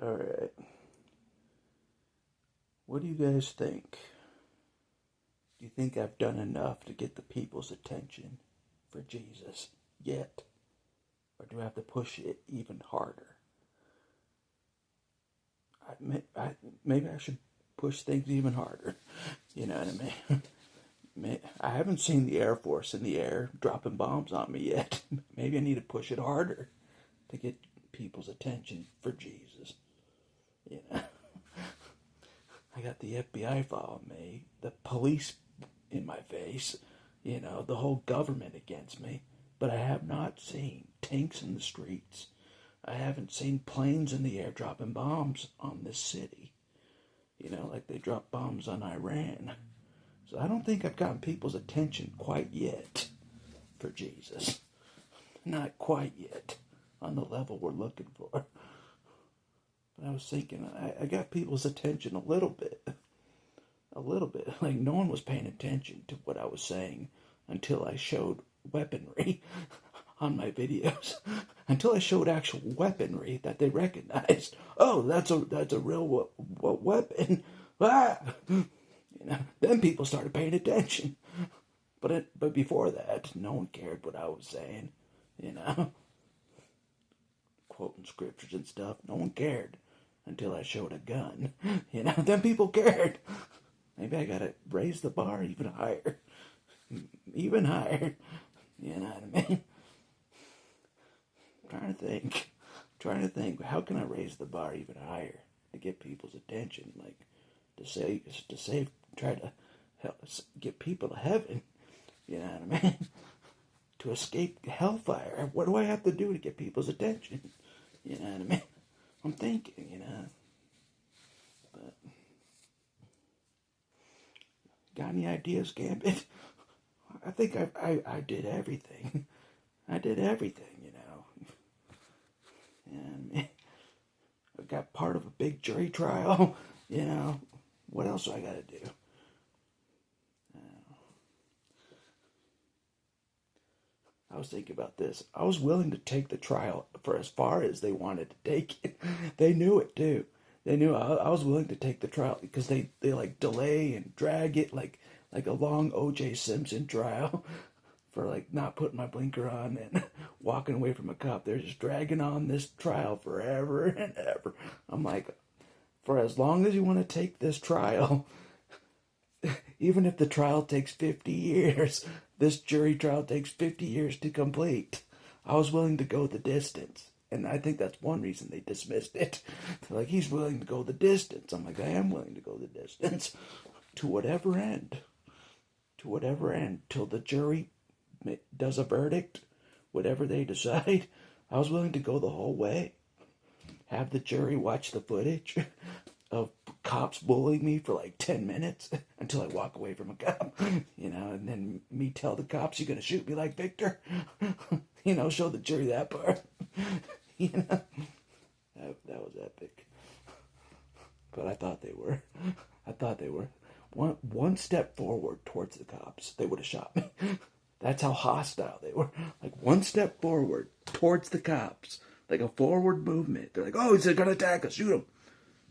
Alright. What do you guys think? Do you think I've done enough to get the people's attention for Jesus yet? Or do I have to push it even harder? Maybe I should push things even harder. You know what I mean? I haven't seen the Air Force in the air dropping bombs on me yet. Maybe I need to push it harder to get people's attention for Jesus. You know? I got the FBI following me, the police in my face, the whole government against me. But I have not seen tanks in the streets. I haven't seen planes in the air dropping bombs on this city. Like they dropped bombs on Iran. So I don't think I've gotten people's attention quite yet for Jesus. Not quite yet on the level we're looking for. But I was thinking, I got people's attention a little bit. A little bit. Like no one was paying attention to what I was saying until I showed weaponry on my videos. Until I showed actual weaponry that they recognized. Oh, that's a real weapon. Ah! Then people started paying attention. But before that, no one cared what I was saying. Quoting scriptures and stuff. No one cared until I showed a gun. Then people cared. Maybe I gotta raise the bar even higher. Even higher. You know what I mean? I'm trying to think. How can I raise the bar even higher to get people's attention? Like, try to help get people to heaven. You know what I mean? To escape hellfire. What do I have to do to get people's attention? You know what I mean? I'm thinking, But, got any ideas, Gambit? I think I did everything. I did everything, And I got part of a big jury trial, What else do I got to do? I was thinking about this. I was willing to take the trial for as far as they wanted to take it. They knew it too. They knew I was willing to take the trial because they like delay and drag it like a long O.J. Simpson trial for like not putting my blinker on and walking away from a cop. They're just dragging on this trial forever and ever. I'm like, for as long as you want to take this trial, even if the trial takes 50 years, this jury trial takes 50 years to complete. I was willing to go the distance. And I think that's one reason they dismissed it. They're like, he's willing to go the distance. I'm like, I am willing to go the distance. To whatever end. To whatever end. Till the jury does a verdict. Whatever they decide. I was willing to go the whole way. Have the jury watch the footage of cops bullying me for like 10 minutes until I walk away from a cop, and then me tell the cops, you're going to shoot me like Victor, show the jury that part, that was epic. But I thought they were one step forward towards the cops, they would have shot me. That's how hostile they were. Like one step forward towards the cops, like a forward movement. They're like, oh, he's going to attack us, shoot him.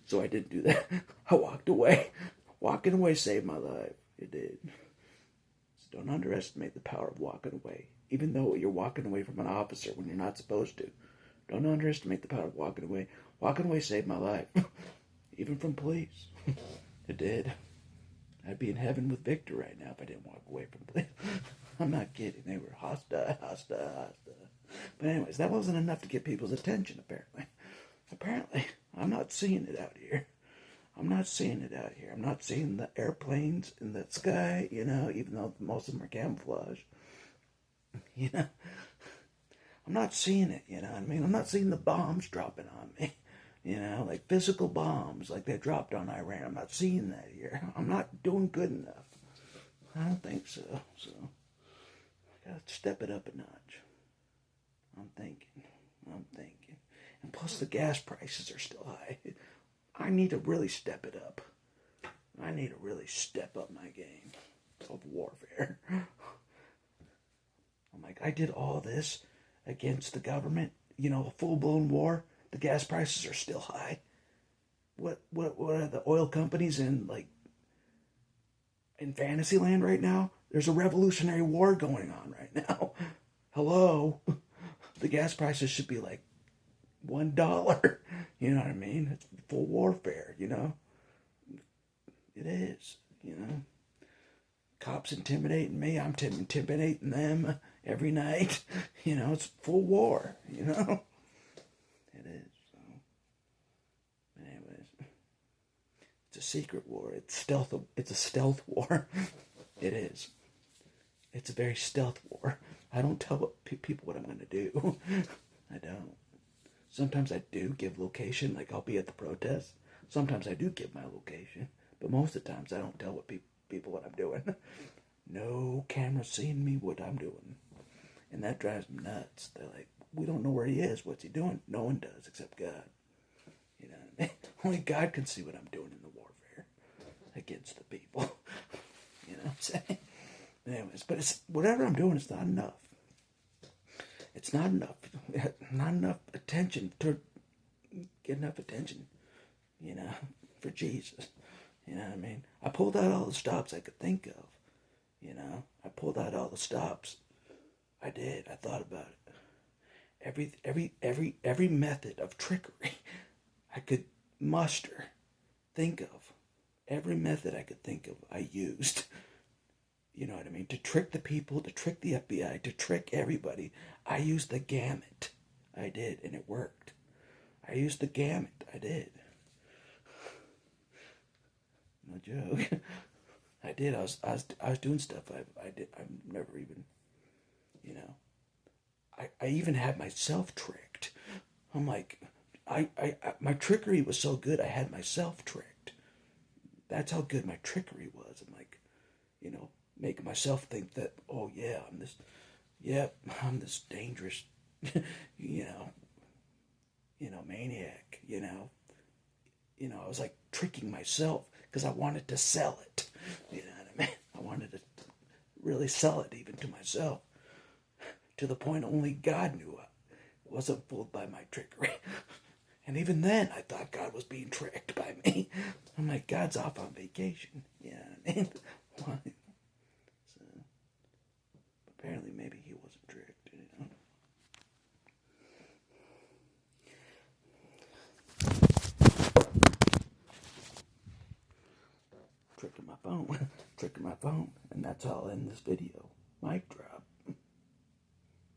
So I didn't do that. I walked away. Walking away saved my life. It did. So don't underestimate the power of walking away. Even though you're walking away from an officer when you're not supposed to. Don't underestimate the power of walking away. Walking away saved my life. Even from police. It did. I'd be in heaven with Victor right now if I didn't walk away from police. I'm not kidding. They were hostile. But anyways, that wasn't enough to get people's attention, apparently. I'm not seeing it out here. I'm not seeing the airplanes in the sky, even though most of them are camouflage. I'm not seeing it, you know what I mean? I'm not seeing the bombs dropping on me, like physical bombs like they dropped on Iran. I'm not seeing that here. I'm not doing good enough. I don't think so. So, I gotta step it up a notch. I'm thinking. And plus the gas prices are still high. I need to really step it up. I need to really step up my game of warfare. I'm like, I did all this against the government, a full-blown war. The gas prices are still high. what are the oil companies in Fantasyland right now? There's a revolutionary war going on right now. Hello, the gas prices should be like $1. You know what I mean? It's full warfare. It is. Cops intimidating me. I'm intimidating them every night. It's full war. It is. So, anyways, it's a secret war. It's stealth. It's a stealth war. It is. It's a very stealth war. I don't tell people what I'm going to do. I don't. Sometimes I do give location, like I'll be at the protest. Sometimes I do give my location, but most of the times I don't tell people what I'm doing. No camera seeing me what I'm doing. And that drives them nuts. They're like, we don't know where he is. What's he doing? No one does except God. You know what I mean? Only God can see what I'm doing in the warfare against the people. You know what I'm saying? Anyways, but it's whatever I'm doing, it's not enough. It's not enough. Not enough attention to get enough attention, for Jesus. You know what I mean? I pulled out all the stops I could think of. I pulled out all the stops. I did. I thought about it. Every method of trickery I could muster, think of. Every method I could think of, I used. You know what I mean? To trick the people, to trick the FBI, to trick everybody. I used the gamut. I did, and it worked. I used the gamut. I did. No joke. I did. I was doing stuff I've never even, I even had myself tricked. I'm like, my trickery was so good, I had myself tricked. That's how good my trickery was. I'm like, making myself think that, oh yeah, I'm this dangerous, maniac, I was like tricking myself because I wanted to sell it. You know what I mean? I wanted to really sell it even to myself, to the point only God knew I wasn't fooled by my trickery. And even then, I thought God was being tricked by me. I'm like, God's off on vacation. You know what I mean? So, apparently, maybe he wasn't tricked. Tricking my phone, and that's all in this video.